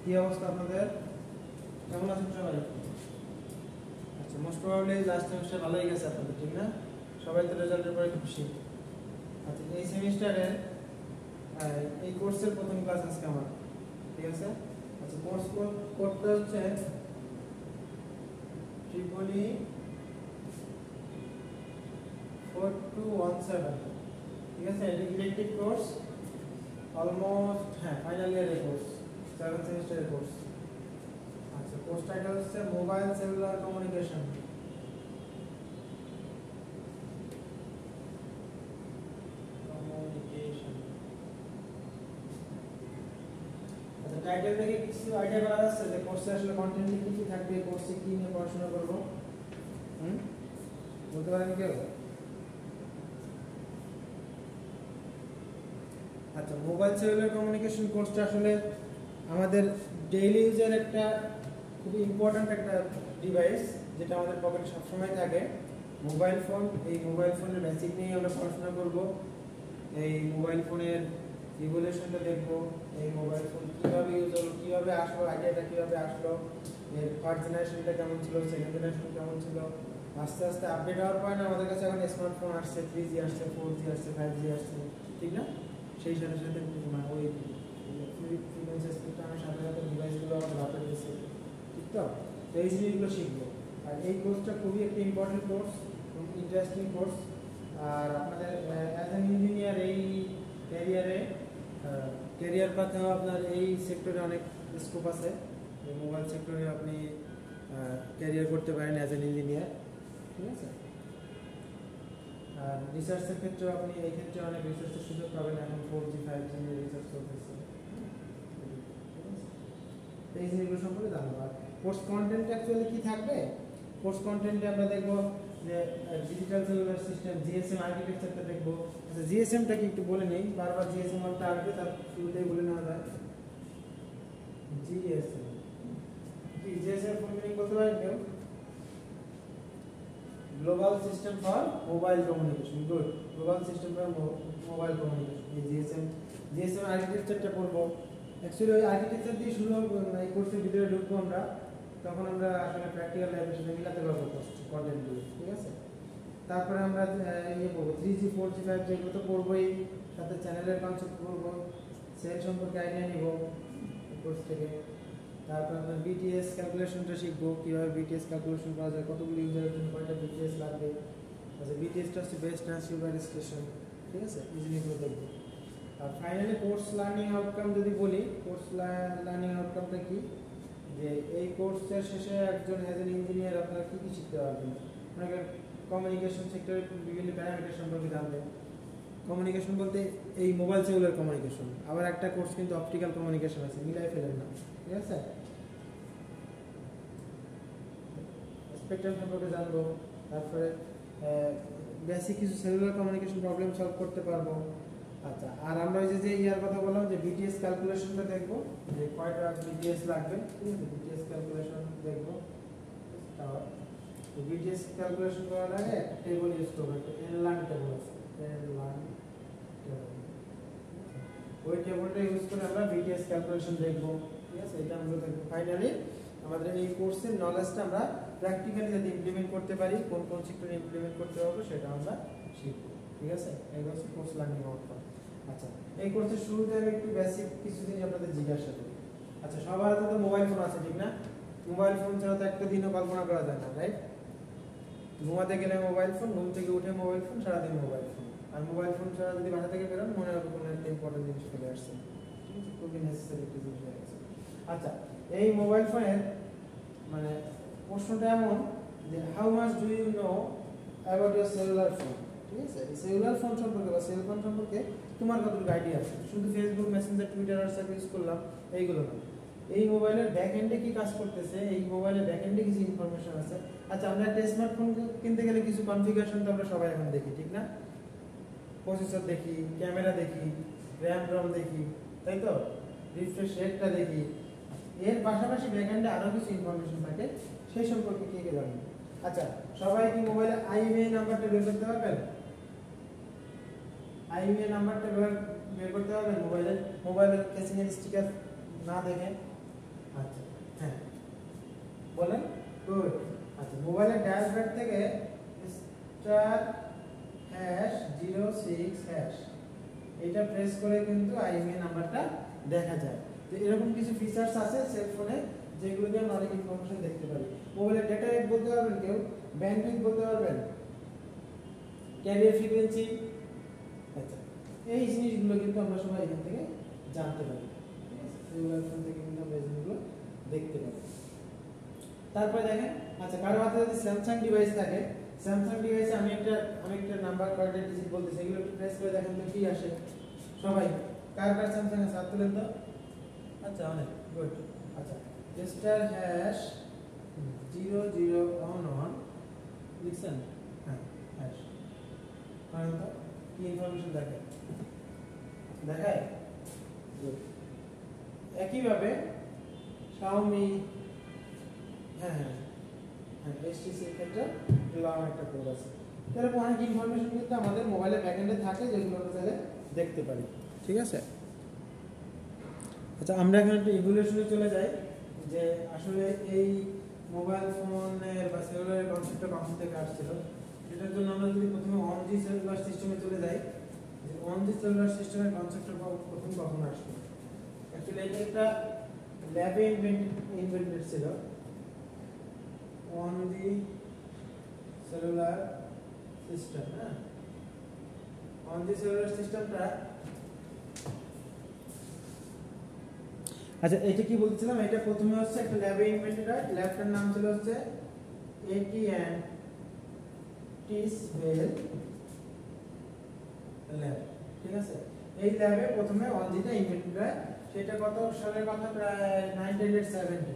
কি অবস্থা আপনাদের? কেমন আছেন সবাই? আচ্ছা, মোস্ট প্রবাবলি লাস্ট সেমিস্টার ভালোই গেছে আপনাদের, ঠিক না? সবাই তো রেজাল্টের পরে খুশি। আচ্ছা, এই সেমিস্টারে এই কোর্সের প্রথম ক্লাস আজকে আমার, ঠিক আছে? আচ্ছা, কোর্স কোডটা হচ্ছে ট্রিপলি 4217, ঠিক আছে? এটা ইলেকট্রিক কোর্স, অলমোস্ট ফাইনাল ইয়ারের কোর্স, 7 সেমিস্টারের কোর্স। আচ্ছা, কোর্স টাইটেল হচ্ছে মোবাইল সেলুলার কমিউনিকেশন। আচ্ছা, টাইটেল থেকে কিছু আইডিয়া করা যাচ্ছে যে কোর্সে আসলে কন্টেন্ট কি কি থাকবে, কোর্সে কি নিয়ে পড়াশোনা করব? বলতে পারেন কেউ? আচ্ছা, মোবাইল সেলুলার কমিউনিকেশন কোর্সটা আসলে আমাদের ডেইলি ইউজের একটা খুবই ইম্পর্ট্যান্ট একটা ডিভাইস, যেটা আমাদের পকেটে সবসময় থাকে, মোবাইল ফোন। এই মোবাইল ফোনের বেসিক নিয়ে আমরা পড়াশোনা করব। এই মোবাইল ফোনের ইভলিউশনটা দেখব, এই মোবাইল ফোন কীভাবে ইউজ হলো, কীভাবে আসলো, আইডিয়াটা কীভাবে আসলো, এর ফার্স্ট জেনারেশনটা কেমন ছিল, সেকেন্ড জেনারেশন কেমন ছিল, আস্তে আস্তে আপডেট হওয়ার পর আমাদের কাছে এখন স্মার্টফোন আসছে, 3G আসছে, 4G আসছে, 5G আসছে, ঠিক না? সেই সাথে সাথে ওই ফ্রিকোয়েন্সি স্পেকট্রামের সাথে সাথে ডিভাইসগুলো আমাদের হাতে দিয়েছে, ঠিক তো? তো এই জিনিসগুলো শিখবো। আর এই কোর্সটা খুবই একটা ইম্পর্টেন্ট কোর্স, ইন্টারেস্টিং কোর্স। আর আপনাদের অ্যাজ অ্যান ইঞ্জিনিয়ার এই ক্যারিয়ার পাতেও আপনার এই সেক্টরে অনেক স্কোপ আছে। মোবাইল সেক্টরে আপনি ক্যারিয়ার করতে পারেন অ্যাজ অ্যান ইঞ্জিনিয়ার, ঠিক আছে? আর রিসার্চের ক্ষেত্রেও আপনি এই ক্ষেত্রে অনেক রিসার্চের সুযোগ পাবেন। এখন 4G 5G নিয়ে রিসার্চ চলতেছে, এই জিনিসগুলো সম্পর্কে জানবো। আর কোর্স কন্টেন্ট অ্যাকচুয়ালি কি থাকবে? কোর্স কন্টেন্টে আমরা দেখবো যে ডিজিটাল সেলুলার সিস্টেম, জিএসএম আর্কিটেকচারটা দেখবো। আচ্ছা, জিএসএমটা কি একটু বলে নেই, বারবার জিএসএম ওয়ানটা আসবে, তার শুরুতেই বলে নেওয়া যায়। জিএসএম কি? জিএসএম ফুল মিনিং বলতে পারেন কেউ? Global system for mobile communication. Good, global system for mobile communication. এই জিএসএম আর্কিটেকচারটা পড়বো। অ্যাকচুয়ালি ওই আর্কিটেকচার দিয়ে শুরু এই কোর্সের ভিতরে ঢুকবো আমরা, তখন আমরা আসলে প্র্যাকটিক্যাল লাইফের সাথে মিলাতে পারবো কন্টেন্টগুলো, ঠিক আছে? তারপরে আমরা ইয়ে পড়বো 3G 4G 5G, এগুলো তো পড়বোই, সাথে চ্যানেলের কনসেপ্ট পড়বো, সেল সম্পর্কে আইডিয়া নিব কোর্স থেকে। তারপর আপনার বিটিএস ক্যালকুলেশনটা শিখবো, কীভাবে বিটিএস ক্যালকুলেশন করা যায়, কতগুলো ইউজারের জন্য কয়টা বিটিএস লাগবে। আচ্ছা, বিটিএসটা হচ্ছে বেস্ট ট্রান্সসিভার স্টেশন, ঠিক আছে? এই জিনিসগুলো দেখবো। আর ফাইনালি কোর্স লার্নিং আউটকাম যদি বলি, কোর্স লার্নিং আউটকামটা কি? যে এই কোর্সের শেষে একজন অ্যাজ এন ইঞ্জিনিয়ার আপনারা কী কী শিখতে পারবেন? আপনাকে কমিউনিকেশন সেক্টরের বিভিন্ন প্যারামিটার সম্পর্কে জানবেন। কমিউনিকেশন বলতে এই মোবাইল সেলুলার কমিউনিকেশন, আবার একটা কোর্স কিন্তু অপটিক্যাল কমিউনিকেশন আছে, মিলাই ফেলেন না, ঠিক আছে? স্পেকট্রাম সম্পর্কে জানবো। তারপরে বেসিক কিছু সেলুলার কমিউনিকেশন প্রবলেম সলভ করতে পারবো। আচ্ছা, আর আমরা ওই যে ইয়ার কথা বললাম যে বিটিএস ক্যালকুলেশনটা দেখবো, যে কয়টা বিটিএস লাগবে, ঠিক আছে? বিটিএস ক্যালকুলেশন দেখবো। তো বিটিএস ক্যালকুলেশন করার আগে টেবল ইউজ করবো, একটা এনলার্ন টেবল আছে, এনলার্ন টেবল। ওই টেবলটা ইউজ করে আমরা বিটিএস ক্যালকুলেশন দেখবো, ঠিক আছে? এটা আমরা দেখবো। ফাইনালি আমাদের এই কোর্সের নলেজটা আমরা প্র্যাকটিক্যালি যদি ইমপ্লিমেন্ট করতে পারি, কোন কোন সেক্টরে ইমপ্লিমেন্ট করতে হবে সেটা আমরা শিখবো, ঠিক আছে? এই হচ্ছে কোর্স লার্নিং আউটকাম। আচ্ছা, এই কোর্সের শুরুতে আমি একটু বেসিক কিছু জিনিস আপনাদের জিজ্ঞাসা করি। আচ্ছা, সবার হাতে তো মোবাইল ফোন আছে, ঠিক না? মোবাইল ফোন ছাড়া তো একটা দিনও কল্পনা করা যায় না, রাইট? ঘুমাতে গেলে মোবাইল ফোন, ঘুম থেকে উঠে মোবাইল ফোন, সারাদিন মোবাইল ফোন। আর মোবাইল ফোন ছাড়া যদি বাসা থেকে বেরোন, মনে হবে কোনো একটা ইম্পর্টেন্ট জিনিস চলে আসছে, ঠিক আছে? খুবই নেসেসারি একটা জিনিস হয়ে গেছে। আচ্ছা, এই মোবাইল ফোনের মানে প্রশ্নটা এমন যে how much do you know about your cellular phone, ঠিক আছে? এই সেলুলার ফোন সম্পর্কে বা সেল ফোন সম্পর্কে তোমার কতটুকু আইডিয়া আছে? শুধু Facebook, Messenger, Twitter, WhatsApp use করলাম, এইগুলো না। এই মোবাইলের ব্যাক এন্ডে কি কাজ করতেছে, এই মোবাইলের ব্যাক এন্ডে কিছু ইনফরমেশন আছে। আচ্ছা, আমরা একটা স্মার্টফোন কিনতে গেলে কিছু কনফিগারেশন তো আমরা সবাই এখন দেখি, ঠিক না? প্রসেসর দেখি, ক্যামেরা দেখি, র্যাম রম দেখি, তাই তো? রিফ্রেশ রেটটা দেখি। এর পাশাপাশি ব্যাক এন্ডে আরও কিছু ইনফরমেশন থাকে, সেই সম্পর্কে কে কে জানেন? আচ্ছা, সবাই কি মোবাইলে আইএমইআই নাম্বারটা বের করতে পারবেন? আইএমইআই নাম্বারটা বের করতে পারবেন মোবাইলের কেসিং এর স্টিকার না দেখে? আচ্ছা হ্যাঁ বলেন গুড। আচ্ছা মোবাইলের ড্যাশবোর্ড থেকে *#06# এটা প্রেস করে কিন্তু আইএমইআই নাম্বারটা দেখা যায়। তো এরকম কিছু ফিচারস আছে সেল ফোনে যেগুলো দিয়ে আমরা অনেক ইনফরমেশন দেখতে পারি। মোবাইলের ডেটা রেট বলতে পারবেন কেউ, ব্যান্ডউইথ বলতে পারবেন, ক্যারিয়ার ফ্রিকোয়েন্সি। আচ্ছা এই জিনিসগুলো কিন্তু আমরা সবাই এখান থেকে জানতে পারি, ঠিক আছে? সেলুলার ফোন থেকে কিন্তু আমরা এই জিনিসগুলো দেখতে পারি। তারপরে দেখেন আচ্ছা কারো হাতে যদি স্যামসাং ডিভাইস থাকে, স্যামসাং ডিভাইসে আমি একটা নাম্বার কয়েকটা ডিজিট বলতেছি, এগুলো একটু প্রেস করে দেখেন তো কি আসে সবাই। কার স্যামসাং এর সাথে তুলেন তো। আচ্ছা অনেক গুড। আচ্ছা *#0011 লিখছেন, হ্যাঁ হ্যাশ কারণ তো কি ইনফরমেশন দেখায় গুড। একইভাবে Xiaomi হ্যাঁ হ্যাঁ হ্যাঁ HTC এর ক্ষেত্রে এরকম একটা কোড আছে। এরকম অনেক ইনফরমেশন কিন্তু আমাদের মোবাইলের ব্যাকএন্ডে থাকে যেগুলো আমরা চাইলে দেখতে পারি, ঠিক আছে? আচ্ছা আমরা এখন একটু ইভলিউশনে চলে যাই যে আসলে এই মোবাইল ফোনের বা সেলুলারের কনসেপ্টটা কখন থেকে আসছিল। এটার জন্য আমরা যদি প্রথমে 1G সেলুলার সিস্টেমে চলে যাই, যে 1G সেলুলার সিস্টেমের কনসেপ্টটা প্রথম কখন আসলো। অ্যাকচুয়ালি এটা একটা ল্যাবে ইনভেন্টেড ছিল 1G সেলুলার সিস্টেম। হ্যাঁ 1G সেলুলার সিস্টেমটা আচ্ছা এটা কি বলছিলাম, এটা প্রথমে হচ্ছে একটা ল্যাবে ইনভেন্টেড হয়। ল্যাবটার নাম ছিল হচ্ছে AT&T Bell ল্যাব, ঠিক আছে? এই ল্যাবে প্রথমে 1G টা ইনভেন্টেড হয়। সেটা কত সালের কথা, প্রায় 1970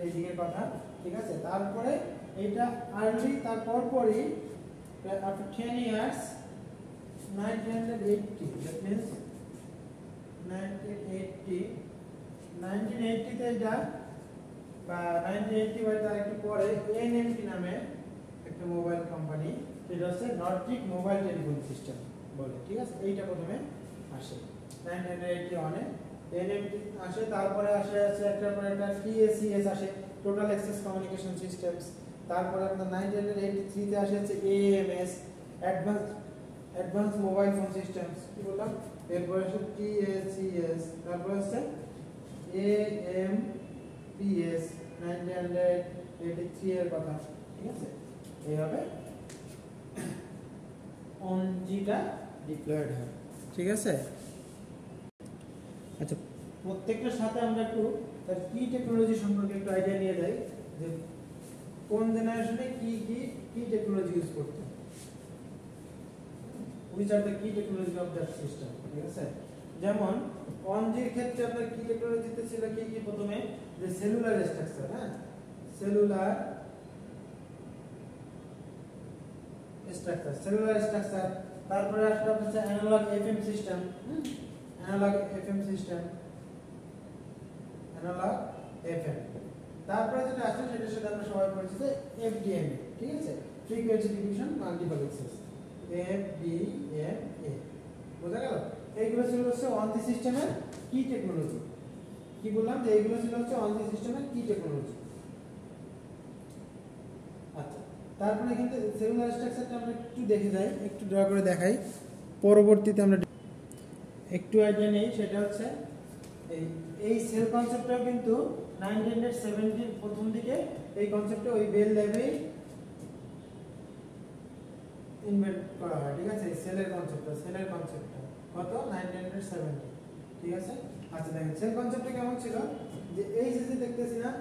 এর দিকের কথা, ঠিক আছে? তারপরে এইটা আর্লি তারপরই after 10 years 1980 that means 1980 তে এটা বা 1980 বা তার একটু পরে NMT নামে একটা মোবাইল কোম্পানি, এটা হচ্ছে নর্ডিক মোবাইল টেলিফোন সিস্টেম বলে, ঠিক আছে? এইটা প্রথমে আসে 1981 এ NMT আসে। তারপরে আসে একটার পর একটা TACS আসে, টোটাল অ্যাক্সেস কমিউনিকেশন সিস্টেমস। তারপরে আপনার 1983 তে আসে হচ্ছে AMS advance mobile phone systems, কি বললাম? এরপর আসে TACS, তারপর হচ্ছে AMPS 1983 এর কথা, ঠিক আছে? এইভাবে 1G টা ডিপ্লয়েড হয়, ঠিক আছে? আচ্ছা প্রত্যেকটার সাথে আমরা একটু তার কি টেকনোলজি সম্পর্কে একটু আইডিয়া নিয়ে যাই, যে কোন জেনারেশনে কি টেকনোলজি ইউজ করতে, which are the key technology of that system, ঠিক আছে? যেমন 1G এর ক্ষেত্রে আপনার কি টেকনোলজিতে ছিল কি প্রথমে যে সেলুলার স্ট্রাকচার, হ্যাঁ সেলুলার স্ট্রাকচার। তারপরে আসলে হচ্ছে analog FM system, analog FM। তারপরে যেটা আছে সেটার সাথে আমরা সবাই পরিচিত FDMA, ঠিক আছে? Frequency division multiple access, FDMA, বোঝা গেল? এইগুলো ছিল হচ্ছে 1G সিস্টেমের কি টেকনোলজি। কি বললাম যে এইগুলো ছিল হচ্ছে 1G সিস্টেমের কি টেকনোলজি। আচ্ছা তারপরে কিন্তু সেলুলার স্ট্রাকচারটা আমরা একটু দেখে যাই, একটু ড্র করে দেখাই, পরবর্তীতে আমরা একটু আইডিয়া নেই। সেটা হচ্ছে এই সেল কনসেপ্টটাও কিন্তু 1970 প্রথম দিকে এই কনসেপ্টটা ওই বেল ল্যাবে ইনভেন্ট করা হয়, ঠিক আছে? সেলের কনসেপ্টটা কত 1970, ঠিক আছে? আচ্ছা দেখেন সেল কনসেপ্টটা কেমন ছিল, যে এই যে দেখতেছি না,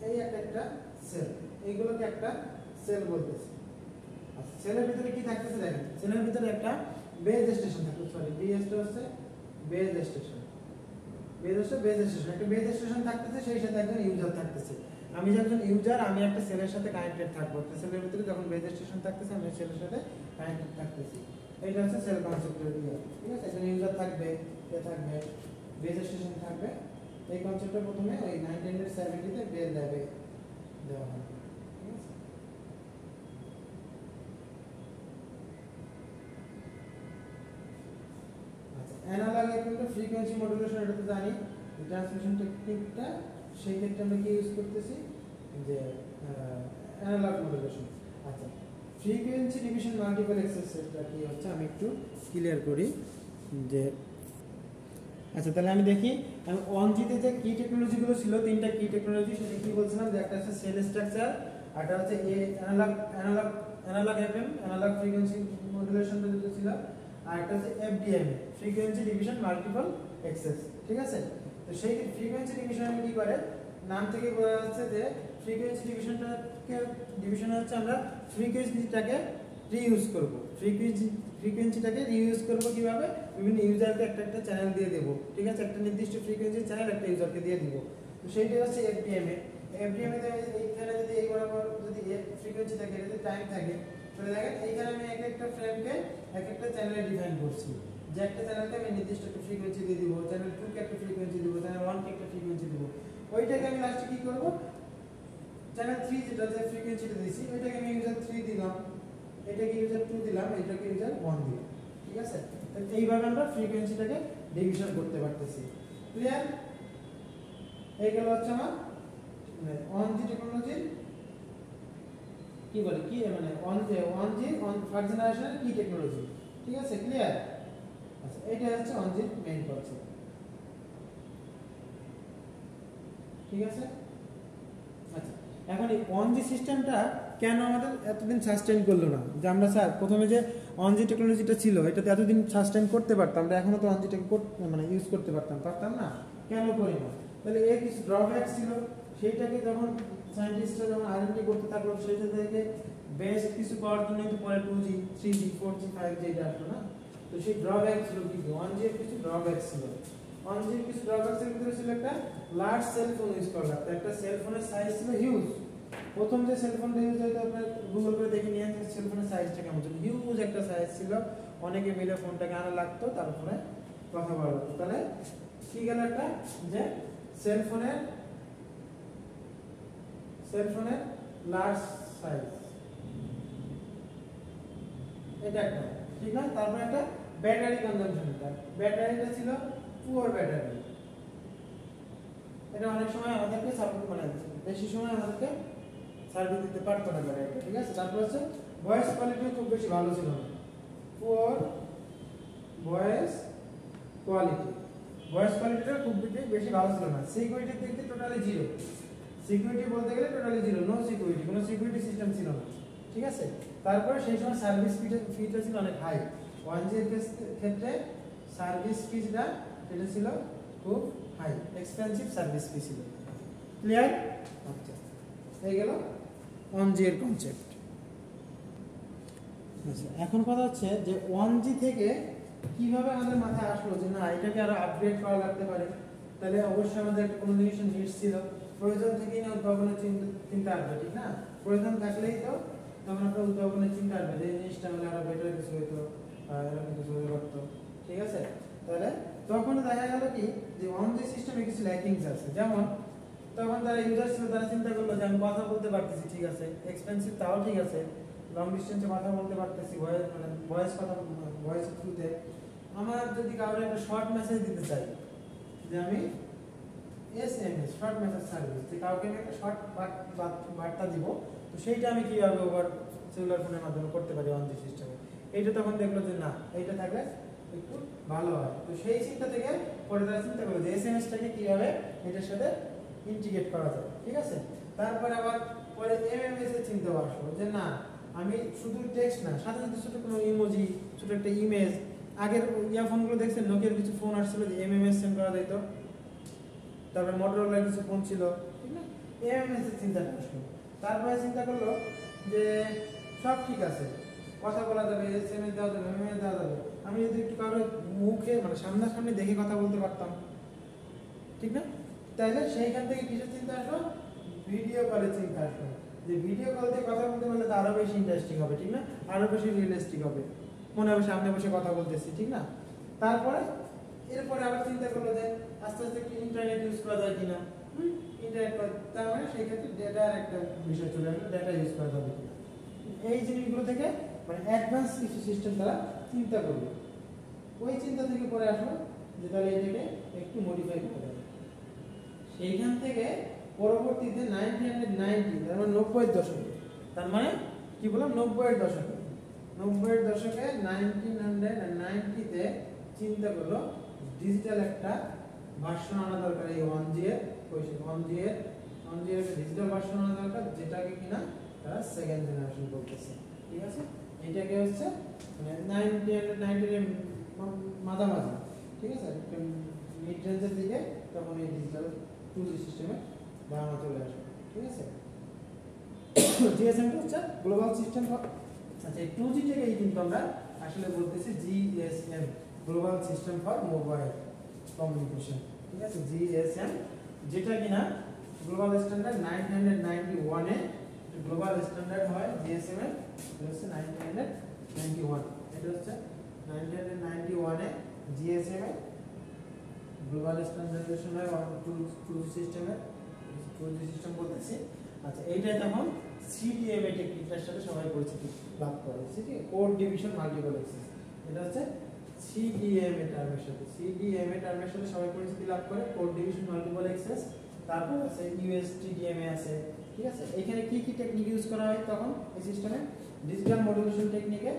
এই একটা সেল, এইগুলোকে একটা সেল বলতেছে। আচ্ছা সেলের ভিতরে কি থাকতেছে দেখেন, সেলের ভিতরে একটা বেজ স্টেশন থাকবে, সরি বিএসটা হচ্ছে বেজ স্টেশন, একটা বেজ স্টেশন থাকতেছে, সেই সাথে একজন ইউজার থাকতেছে। আমি যখন ইউজার, আমি একটা সেলের সাথে কানেক্টেড থাকবো, একটা সেলের ভিতরে যখন বেজ স্টেশন থাকতেছে আমি সেলের সাথে কানেক্টেড থাকতেছি। এটা হচ্ছে সেল কনসেপ্টের ইয়ে, ঠিক আছে? একজন ইউজার থাকবে, বেজ স্টেশন থাকবে। এই কনসেপ্টটা প্রথমে ওই 1970 তে বেল ল্যাবে দেওয়া হয়, ঠিক আছে? ফ্রিকোয়েন্সি মডুলেশন এটা তো জানি, ট্রান্সমিশন টেকনিকটা সেই ক্ষেত্রে আমরা কি ইউজ করতেছি যে অ্যানালগ মডুলেশন। আচ্ছা, ফ্রিকোয়েন্সি ডিভিশন মাল্টিপল এক্সেসটা কি হচ্ছে আমি একটু ক্লিয়ার করি যে আচ্ছা তাহলে আমি দেখি আমি 1G তে যে কি টেকনোলজিগুলো ছিল, তিনটা কি টেকনোলজি, সেটা কি বলছিলাম যে একটা হচ্ছে সেল স্ট্রাকচার, একটা হচ্ছে অ্যানালগ এফএম অ্যানালগ ফ্রিকোয়েন্সি মডুলেশনটা যেটা ছিল, আর একটা হচ্ছে FDM frequency division multiple access. ঠিক আছে, তো সেই ফ্রিকোয়েন্সি ডিভিশন কি করে, নাম থেকে বোঝা যাচ্ছে যে ফ্রিকোয়েন্সি ডিভিশন হচ্ছে আমরা ফ্রিকোয়েন্সিটাকে রিইউজ করব। ফ্রিকোয়েন্সিটাকে রিইউজ করব কিভাবে, বিভিন্ন ইউজারকে একটা একটা চ্যানেল দিয়ে দেব। ঠিক আছে, একটা নির্দিষ্ট ফ্রিকোয়েন্সি চ্যানেল একটা ইউজারকে দিয়ে দিব। তো সেইটাই হচ্ছে এফডিএম এ। এফডিএম এ এইখানে যদি এই বরাবর যদি ফ্রিকোয়েন্সি থাকে, যদি টাইম থাকে, তাহলে দেখেন এইখানে আমি এক একটা ফ্রেমকে এক একটা চ্যানেলে ডিফাইন করছি, যে একটা চ্যানেলকে আমি নির্দিষ্ট একটা ফ্রিকোয়েন্সি দিয়ে দিব, চ্যানেল 2 কে একটা ফ্রিকোয়েন্সি দিব, চ্যানেল 1 কে একটা ফ্রিকোয়েন্সি দিব। ওইটাকে আমি লাস্টে কি করব, চ্যানেল 3 যেটা যে ফ্রিকোয়েন্সিটা দিয়েছি ওইটাকে আমি ইউজার 3 দিলাম, এটাকে ইউজার 2 দিলাম, এটাকে ইউজার 1 দিলাম। ঠিক আছে, তো এইভাবে আমরা ফ্রিকোয়েন্সিটাকে ডিভিশন করতে পারতেছি। ক্লিয়ার? এই গেল হচ্ছে আমার 1G টেকনোলজি কি বলে, কি মানে 1G ফার্স্ট জেনারেশনের কি টেকনোলজি। ঠিক আছে, ক্লিয়ার? আচ্ছা, এটা হচ্ছে 1G মেইন কনসেপ্ট। ঠিক আছে, আচ্ছা এখন এই 1G সিস্টেমটা কেন আমাদের এতদিন সাস্টেইন করলো না, যে আমরা স্যার প্রথমে যে 1G টেকনোলজিটা ছিল এটাতে এতদিন সাস্টেইন করতে পারতাম, আমরা এখনো তো 1G-টাকে মানে ইউজ করতে পারতাম না, কেন করি না? তাহলে এর কিছু ড্রব্যাক ছিল, সেইটাকে যখন সায়েন্টিস্টরা যখন আইডেন্টিফাই করতে থাকলো, সেটা থেকে বেস্ট কিছু পাওয়ার জন্য তো পরে 2G 3G 4G 5G এটা আসলো না। তো সেই ড্রব্যাক ছিল কি, 1G এর কিছু ড্রব্যাক ছিল। 1G এর কিছু ড্রব্যাকস এর ভিতরে ছিল একটা লার্জ সেল ফোন ইউজ করা লাগতো, একটা সেল ফোনের সাইজ ছিল হিউজ। প্রথম যে সেল ফোনটা ইউজ হয়তো আপনার গুগল করে দেখে নিয়ে যে সেল ফোনের সাইজটা কেমন ছিল, হিউজ একটা সাইজ ছিল, অনেকে মিলে ফোনটাকে আনা লাগতো, তারপরে কথা বলা লাগতো। তাহলে কি গেল একটা যে সেল ফোনের লার্জ সাইজ, এটা একটা ঠিক না। তারপরে একটা ব্যাটারি কনজাম্পশনটা, ব্যাটারিটা ছিল পুয়ার ব্যাটারি, এটা অনেক সময় আমাদেরকে সাপোর্ট মানে বেশি সময় আমাদেরকে সার্ভিস দিতে পারতো না ব্যাটারিটা। ঠিক আছে, তারপর হচ্ছে ভয়েস কোয়ালিটি খুব বেশি ভালো ছিল না, পুয়ার ভয়েস কোয়ালিটিটা খুব বেশি ভালো ছিল না। সিকিউরিটির দিক দিয়ে টোটালি জিরো, সিকিউরিটি বলতে গেলে টোটালি জিরো, নো সিকিউরিটি, কোনো সিকিউরিটি সিস্টেম ছিল না। ঠিক আছে, তারপরে সেই সময় সার্ভিস ফিটা ছিল অনেক হাই। 1G এর ক্ষেত্রে সার্ভিস ফিটা এটা ছিল খুব হাই, এক্সপেন্সিভ সার্ভিস ফি ছিল। ক্লিয়ার? আচ্ছা, এই গেল 1G এর কনসেপ্ট। আচ্ছা, এখন কথা হচ্ছে যে 1G থেকে কিভাবে আমাদের মাথায় আসলো যে না এটাকে আরো আপগ্রেড করা লাগতে পারে। তাহলে অবশ্যই আমাদের একটা কোনো জিনিসের নিড ছিল, প্রয়োজন থেকেই না উদ্ভাবনের চিন্তা আসবে। ঠিক না, প্রয়োজন থাকলেই তো তখন একটা উদ্ভাবনের চিন্তা আসবে, যে জিনিসটা হলে আরো বেটার কিছু হইতো, এরকম কিছু হতে পারতো। ঠিক আছে, তাহলে তখন দেখা গেল কি যে 1G সিস্টেমে কিছু ল্যাকিংস আছে। যেমন তখন যারা ইউজার ছিল তারা চিন্তা করলো যে আমি কথা বলতে পারতেছি, ঠিক আছে, এক্সপেন্সিভ তাও ঠিক আছে, লং ডিস্টেন্সে কথা বলতে পারতেছি, ভয়েস থ্রুতে। আমার যদি কাউকে একটা শর্ট মেসেজ দিতে চাই, যে আমি SMS শর্ট মেসেজ সার্ভিস, যে কাউকে আমি একটা শর্ট বার্তা দিব, তো সেইটা আমি কিভাবে ওভার সেলুলার ফোনের মাধ্যমে করতে পারি 1G সিস্টেমে। এইটা তখন দেখলো যে না এইটা থাকলে একটু ভালো হয়। তো সেই চিন্তা থেকে পরে তারা চিন্তা করলো যে SMS-টাকে কিভাবে এটার সাথে ইন্টিগ্রেট করা যায়। ঠিক আছে, তারপরে আবার পরে MMS এর চিন্তা আসলো যে না আমি শুধু টেক্সট না, সাথে সাথে ছোট কোনো ইমোজি, ছোট একটা ইমেজ। আগের ইয়ারফোনগুলো দেখছেন, নোকিয়ার কিছু ফোন আসছিল যে MMS সেন্ড করা যেত, তারপরে মোটরোলার কিছু ফোন ছিল, ঠিক না, MMS এর চিন্তাটা আসলো। তারপরে চিন্তা করলো যে সব ঠিক আছে, কথা বলা যাবে, SMS দেওয়া যাবে, MMS দেওয়া যাবে, আমি যদি একটু কারোর মুখে মানে সামনাসামনি দেখে কথা বলতে পারতাম, ঠিক না, তাইলে সেইখান থেকে কিসের চিন্তা আসলো, ভিডিও কলের চিন্তা আসলো, যে ভিডিও কল দিয়ে কথা বলতে পারলে তো আরো বেশি ইন্টারেস্টিং হবে, ঠিক না, আরো বেশি রিয়েলিস্টিক হবে, মনে হবে সামনে বসে কথা বলতেছি, ঠিক না। তারপরে এরপরে আবার চিন্তা করলো যে আস্তে আস্তে একটু ইন্টারনেট ইউজ করা যায় কিনা, ইন্টারনেট, তার মানে সেই ক্ষেত্রে ডেটার একটা বিষয় চলে আসলো, ডেটা ইউজ করা যাবে কিনা। এই জিনিসগুলো থেকে মানে অ্যাডভান্স কিছু সিস্টেম তারা চিন্তা করলো। ওই চিন্তা থেকে পরে আসলো যে তাহলে এটাকে একটু মডিফাই করা যাবে। সেইখান থেকে পরবর্তীতে 1990 তার মানে 90 এর দশকে, তার মানে কি বললাম 90 এর দশকে, 90 এর দশকে 1990 তে চিন্তা করলো ডিজিটাল একটা ভার্সন আনা দরকার এই 1G এর, 1G এর ডিজিটাল ভার্সন আনা দরকার, যেটাকে কিনা তারা সেকেন্ড জেনারেশন বলতেছে। ঠিক আছে, এটাকে হচ্ছে মানে 1990 এর মাঝামাঝি, ঠিক আছে, মিড রেঞ্জের দিকে তখন এই ডিজিটাল 2G সিস্টেমে ধারণা চলে আসবে। ঠিক আছে, জিএসএম হচ্ছে গ্লোবাল সিস্টেম ফর, আচ্ছা এই 2G থেকেই কিন্তু আমরা আসলে বলতেছি GSM, global system for mobile communication. ঠিক আছে, জিএসএম যেটা কিনা গ্লোবাল স্ট্যান্ডার্ড 1991 এ গ্লোবাল স্ট্যান্ডার্ড হয় জিএসএম এর, এটা হচ্ছে 1991, এটা হচ্ছে 1991 এ জিএসএম এর গ্লোবাল স্ট্যান্ডার্ডাইজেশন হয় 2G সিস্টেমের, 2G সিস্টেম বলতেছি। আচ্ছা এইটা তখন সিডিএমএ টেকনিকটার সাথে সবাই পরিচিতি লাভ করে, ঠিক আছে, কোড ডিভিশন মাল্টিপল অ্যাক্সেস, এটা হচ্ছে সিডিএমএ টার্মের সাথে, সিডিএমএ টার্মের সাথে সবাই পরিচিতি লাভ করে, কোড ডিভিশন মাল্টিপল অ্যাক্সেস। তারপর আছে ইউএসটিডিএমএ আছে। ঠিক আছে, এখানে কি কি টেকনিক ইউজ করা হয় তখন এই সিস্টেমে? ডিজিটাল মডুলেশন টেকনিকে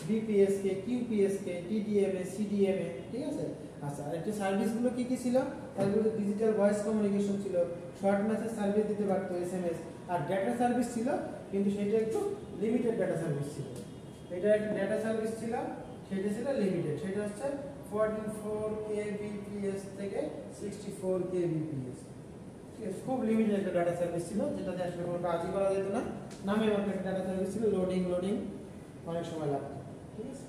বিপিএসকে, কিউপিএসকে, টিডিএমএ, সিডিএমএ। ঠিক আছে, আচ্ছা আরেকটা সার্ভিসগুলো কি কি ছিল? তারপরে ডিজিটাল ভয়েস কমিউনিকেশন ছিল, শর্ট মেসেজ সার্ভিস দিতে পারতো, এসএমএস, আর ডেটা সার্ভিস ছিল, কিন্তু সেটা একটু লিমিটেড ডেটা সার্ভিস ছিল। এটা একটা ডেটা সার্ভিস ছিল, সেটা ছিল লিমিটেড, সেটা হচ্ছে 44 kbps থেকে 64 kbps। ঠিক আছে, খুব লিমিটেড একটা ডেটা সার্ভিস ছিল, যেটাতে আসলে কোনো কাজই করা যেত না, নামে মাত্র একটা ডেটা সার্ভিস ছিল, লোডিং অনেক সময় লাগতো। ঠিক আছে,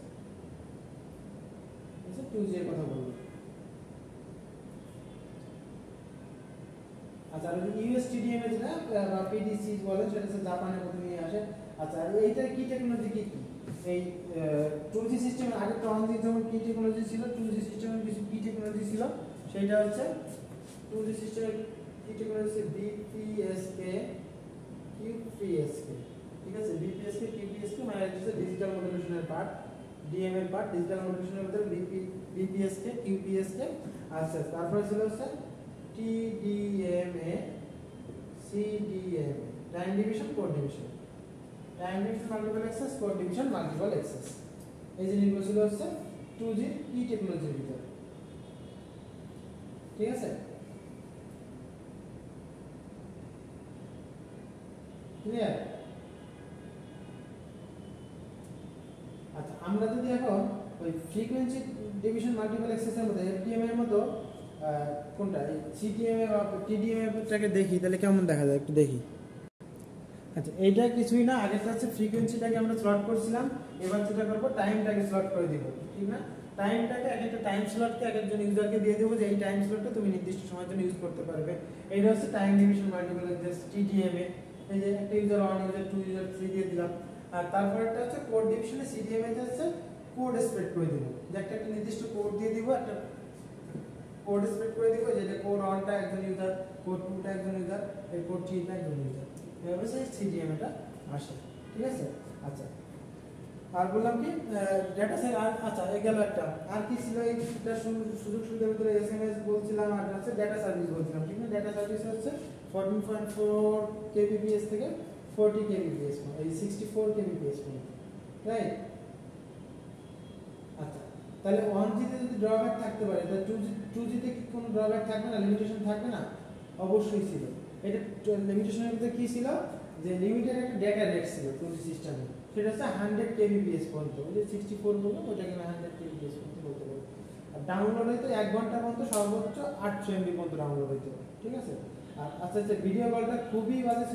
2G এর কথা বলবো। আচ্ছা আর ইউএসটিডিএম এর যেটা বা পিডিসি বলে, সেটা হচ্ছে জাপানের প্রথমে আসে। আচ্ছা আর এইটার কি টেকনোলজি কি কি? এই 2G সিস্টেমের আগে তো 1G যেমন কি টেকনোলজি ছিল, 2G সিস্টেমের কিছু কি টেকনোলজি ছিল, সেটা হচ্ছে 2G সিস্টেমের কি টেকনোলজি বিপিএসকে, কিউপিএসকে। ঠিক আছে, বিপিএসকে, কিউপিএসকে মানে হচ্ছে ডিজিটাল মডুলেশনের পার্ট, ডিএম এর পার্ট, ডিজিটাল মডুলেশনের ভিতরে বিপিএসকে, কিউপিএসকে। আচ্ছা তারপরে ছিল হচ্ছে টিডিএমএ, CDMA, time division, code division, time division multiple access, code division multiple access. এই জিনিসগুলো ছিল হচ্ছে 2G কি টেকনোলজির ভিতরে। ঠিক আছে, ক্লিয়ার? আচ্ছা আমরা যদি এখন ওই ফ্রিকোয়েন্সি ডিভিশন মাল্টিপল অ্যাক্সেসের মধ্যে এফডিএম এর মতো কোনটা এই সিডিএমএ বা টিডিএমএটাকে দেখি, তাহলে কেমন দেখা যায় একটু দেখি। আচ্ছা এইটা কিছুই না, আগেরটা হচ্ছে ফ্রিকোয়েন্সিটাকে আমরা স্লট করছিলাম, এবার যেটা করব টাইমটাকে স্লট করে দিব। ঠিক না, টাইমটাকে একটা টাইম স্লটকে একজন ইউজারকে দিয়ে দেবো যে এই টাইম স্লটটা তুমি নির্দিষ্ট সময়ের জন্য ইউজ করতে পারবে। এইটা হচ্ছে টাইম ডিভিশন মাল্টিপল অ্যাক্সেস টিডিএমএ। এই যে একটা ইউজার 1, ইউজার 2, ইউজার 3 দিয়ে দিলাম। আর তারপরটা হচ্ছে কোড ডিভিশনে সিডিএমএ তে হচ্ছে কোড স্প্রেড করে দেব, যে একটা নির্দিষ্ট কোড দিয়ে দিব, একটা কোড স্প্রেড করে দিব, যেটা কোড 1টা একজন ইউজার, কোড 2টা একজন ইউজার, এই কোড 3টা একজন ইউজার, এভাবে সেই সিডিএমএ টা আসে। ঠিক আছে, আচ্ছা আর বললাম কি ডেটা সেট, আর আচ্ছা এই গেল একটা, আর কি ছিল এইটা সুযোগ সুবিধার ভিতরে? এসএমএস বলছিলাম, আর হচ্ছে ডেটা সার্ভিস বলছিলাম। ঠিক না, ডেটা সার্ভিস হচ্ছে 14.4 kbps থেকে 40 kbps, এই 64 kbps, রাইট? আচ্ছা তাহলে 1G তে যদি ড্রব্যাক থাকতে পারে, তাহলে 2G তে কি কোনো ড্রব্যাক থাকবে না, লিমিটেশন থাকবে না? অবশ্যই ছিল। এটা লিমিটেশনের ভিতরে কি ছিল, যে লিমিটেড একটা ডেটা রেট ছিল 2G সিস্টেমে, সেটা হচ্ছে 100 kbps পর্যন্ত, ওই যে 64 বলবো ওটাকে 100 kbps পর্যন্ত বলতে পারবো। আর ডাউনলোড হইতো 1 ঘন্টা পর্যন্ত সর্বোচ্চ 800 MB পর্যন্ত ডাউনলোড হইতো। ঠিক আছে, আর আচ্ছা আচ্ছা ভিডিও কলটা খুবই বাজে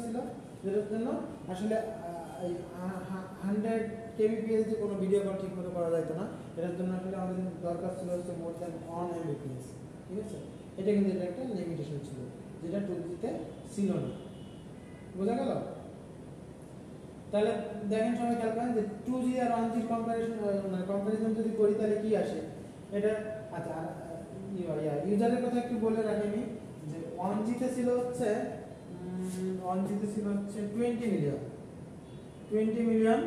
ছিল, যেটার জন্য আসলে এই 100 kbps দিয়ে কোনো ভিডিও কল ঠিক মতো করা যাইতো না। এটার জন্য আসলে আমাদের দরকার ছিল হচ্ছে মোর দ্যান 1 Mbps। ঠিক আছে, এটা কিন্তু এটা একটা লিমিটেশন ছিল, যেটা 2G তে ছিল না। বোঝা গেল? তাহলে দেখেন সবাই খেয়াল করেন যে 2G আর 1G কম্পারিজন যদি করি তাহলে কি আসে এটা। আচ্ছা ইউজারের কথা একটু বলে রাখিনি, যে 1G তে ছিল হচ্ছে 20 মিলিয়ন।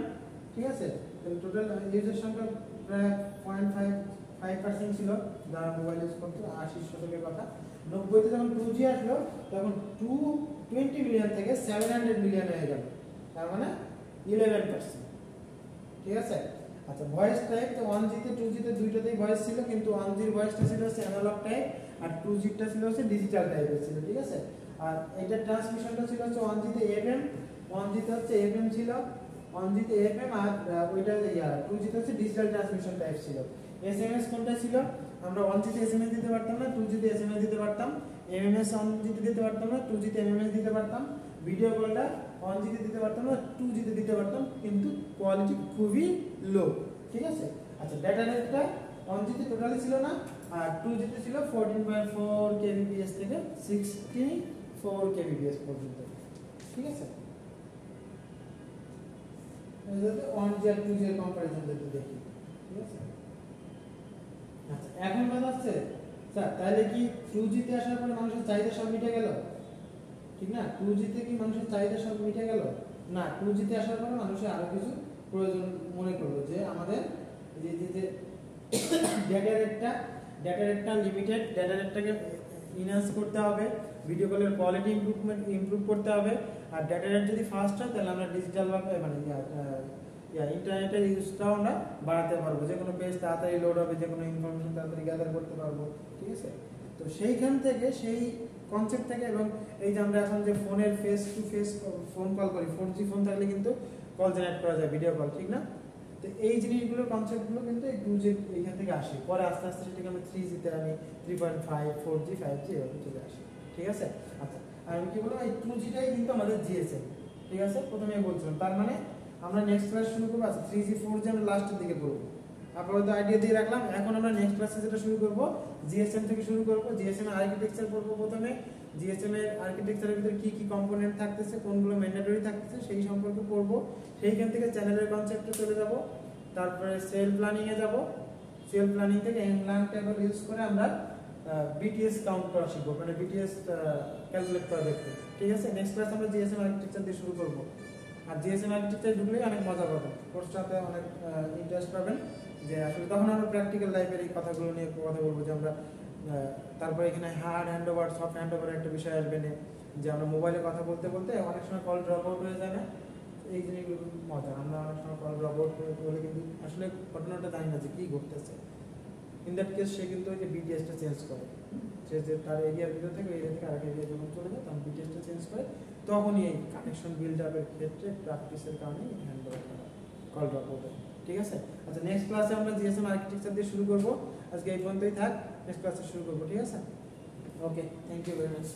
ঠিক আছে, তাহলে টোটাল ইউজার সংখ্যা প্রায় 0.5 5% ছিল যারা মোবাইল ইউজ করতো 80 শতকের কথা। 90-তে যখন 2G আসলো তখন 220 মিলিয়ন থেকে 700 মিলিয়ন হয়ে গেল, তার মানে 11%। ঠিক আছে। আচ্ছা ভয়েস টাইপ তো 1G তে 2G তে দুইটাতেই ভয়েস ছিল, কিন্তু 1G এর ভয়েসটা ছিল অ্যানালগ টাইপ আর 2G টা ছিল ডিজিটাল টাইপের ছিল। ঠিক আছে। আর এটা ট্রান্সমিশনটা ছিল 1G তে FM, 1G তে FM ছিল, 1G তে FM আর ওইটা 2G তে ডিজিটাল ট্রান্সমিশন টাইপ ছিল। SMS কোনটা ছিল? আমরা 1G তে SMS দিতে পারতাম না, 2G তে SMS দিতে পারতাম। MMS 1G তে দিতে পারতাম না, 2G তে MMS দিতে পারতাম। ভিডিও কলটা 1G তে দিতে পারতাম না, 2G তে দিতে পারতাম, কিন্তু কোয়ালিটি খুবই লো। ঠিক আছে। আচ্ছা ডাটা রেটটা 1G তে টোটালি ছিল না, আর 2G তে ছিল 14.4 kbps থেকে 64 kbps পর্যন্ত। ঠিক আছে। এটাতে 1G আর 2G এর কম্পারিজন যদি দেখি। ঠিক আছে। আচ্ছা এখন কথা হচ্ছে স্যার তাহলে কি 2G তে আসার পরে মানুষের চাহিদা সব মিটে গেল? ঠিক না? 2G তে কি মানুষের চাহিদা সব মিটে গেল? না, 2G তে আসার পরে মানুষের আরো কিছু প্রয়োজন মনে করলো, যে আমাদের যে ডেটা রেটটা লিমিটেড, ডেটা রেটটাকে ইনহ্যান্স করতে হবে, ভিডিও কলের কোয়ালিটি ইমপ্রুভ করতে হবে। আর ডেটা রেট যদি ফাস্ট হয় তাহলে আমরা ডিজিটাল মানে ইন্টারনেটের ইউজটাও আমরা বাড়াতে পারবো, যে কোনো পেজ তাড়াতাড়ি লোড হবে, যে কোনো ইনফরমেশন তাড়াতাড়ি গ্যাদার করতে পারবো। ঠিক আছে। তো সেইখান থেকে, সেই কনসেপ্ট থেকে, এবং এই যে আমরা এখন যে ফোনের face to face phone call করি, 4G ফোন থাকলে কিন্তু কল জেনারেট করা যায়, ভিডিও কল, ঠিক না? তো এই জিনিসগুলোর কনসেপ্টগুলো কিন্তু এই 2G এইখান থেকে আসে, পরে আস্তে আস্তে সেটাকে আমরা 3G তে আনি, 3.5, 4G, 5G এরকম চলে আসে। ঠিক আছে। আচ্ছা আর আমি কি বলবো, এই 2Gটাই কিন্তু আমাদের GSM। ঠিক আছে, প্রথমেই বলছিলাম। তার মানে আমরা নেক্সট ক্লাস শুরু করবো। আচ্ছা 3G 4G আমরা লাস্টের দিকে পড়বো, আপাতত আইডিয়া দিয়ে রাখলাম। এখন আমরা নেক্সট ক্লাসে যেটা শুরু করব, GSM থেকে শুরু করব। GSM এর আর্কিটেকচার পড়বো প্রথমে। GSM এর আর্কিটেকচারের ভিতরে কি কি কম্পোনেন্ট থাকতেছে, কোনগুলো ম্যান্ডেটরি থাকতেছে, সেই সম্পর্কে পড়বো। সেইখান থেকে চ্যানেলের কনসেপ্টে চলে যাব, তারপরে সেল প্ল্যানিং এ যাব। সেল প্ল্যানিং থেকে এনলাং টেবল ইউজ করে আমরা BTS কাউন্ট করা শিখবো, মানে BTS ক্যালকুলেট করা দেখবো। ঠিক আছে। নেক্সট ক্লাস আমরা GSM আর্কিটেকচার দিয়ে শুরু করব। আর GSM আর্কিটেকচার ঢুকলে অনেক মজা পাবেন, কোর্সটাতে অনেক ইন্টারেস্ট পাবেন, যে আসলে তখন আমরা প্র্যাকটিক্যাল লাইফের এই কথাগুলো নিয়ে কথা বলবো, যে আমরা তারপরে এখানে hard hand over, soft hand over একটা বিষয় আসবে না, যে আমরা মোবাইলে কথা বলতে বলতে অনেক সময় কল ড্রপ আউট হয়ে যায় না, এই জিনিসগুলো মজা। আমরা অনেক সময় কল ড্রপ আউট বলে কিন্তু আসলে ঘটনাটা জানি না যে কী ঘটতেছে। ইন দ্যাট কেস সে কিন্তু ওই যে BTSটা চেঞ্জ করে, সে যে তার এরিয়ার ভিতর থেকে এরিয়া থেকে আরেক এরিয়া যখন চলে যায় তখন BTSটা চেঞ্জ করে, তখনই এই কানেকশন বিল্ড আপের ক্ষেত্রে প্র্যাকটিসের কারণে হ্যান্ড ওভার করা, কল ড্রপ আউট। ঠিক আছে। আচ্ছা নেক্সট ক্লাসে আমরা GSM আর্কিটেকচার দিয়ে শুরু করব। আজকে এই পর্যন্তই থাক, নেক্সট ক্লাসে শুরু করব। ঠিক আছে। ওকে, থ্যাংক ইউ ভেরি মাচ।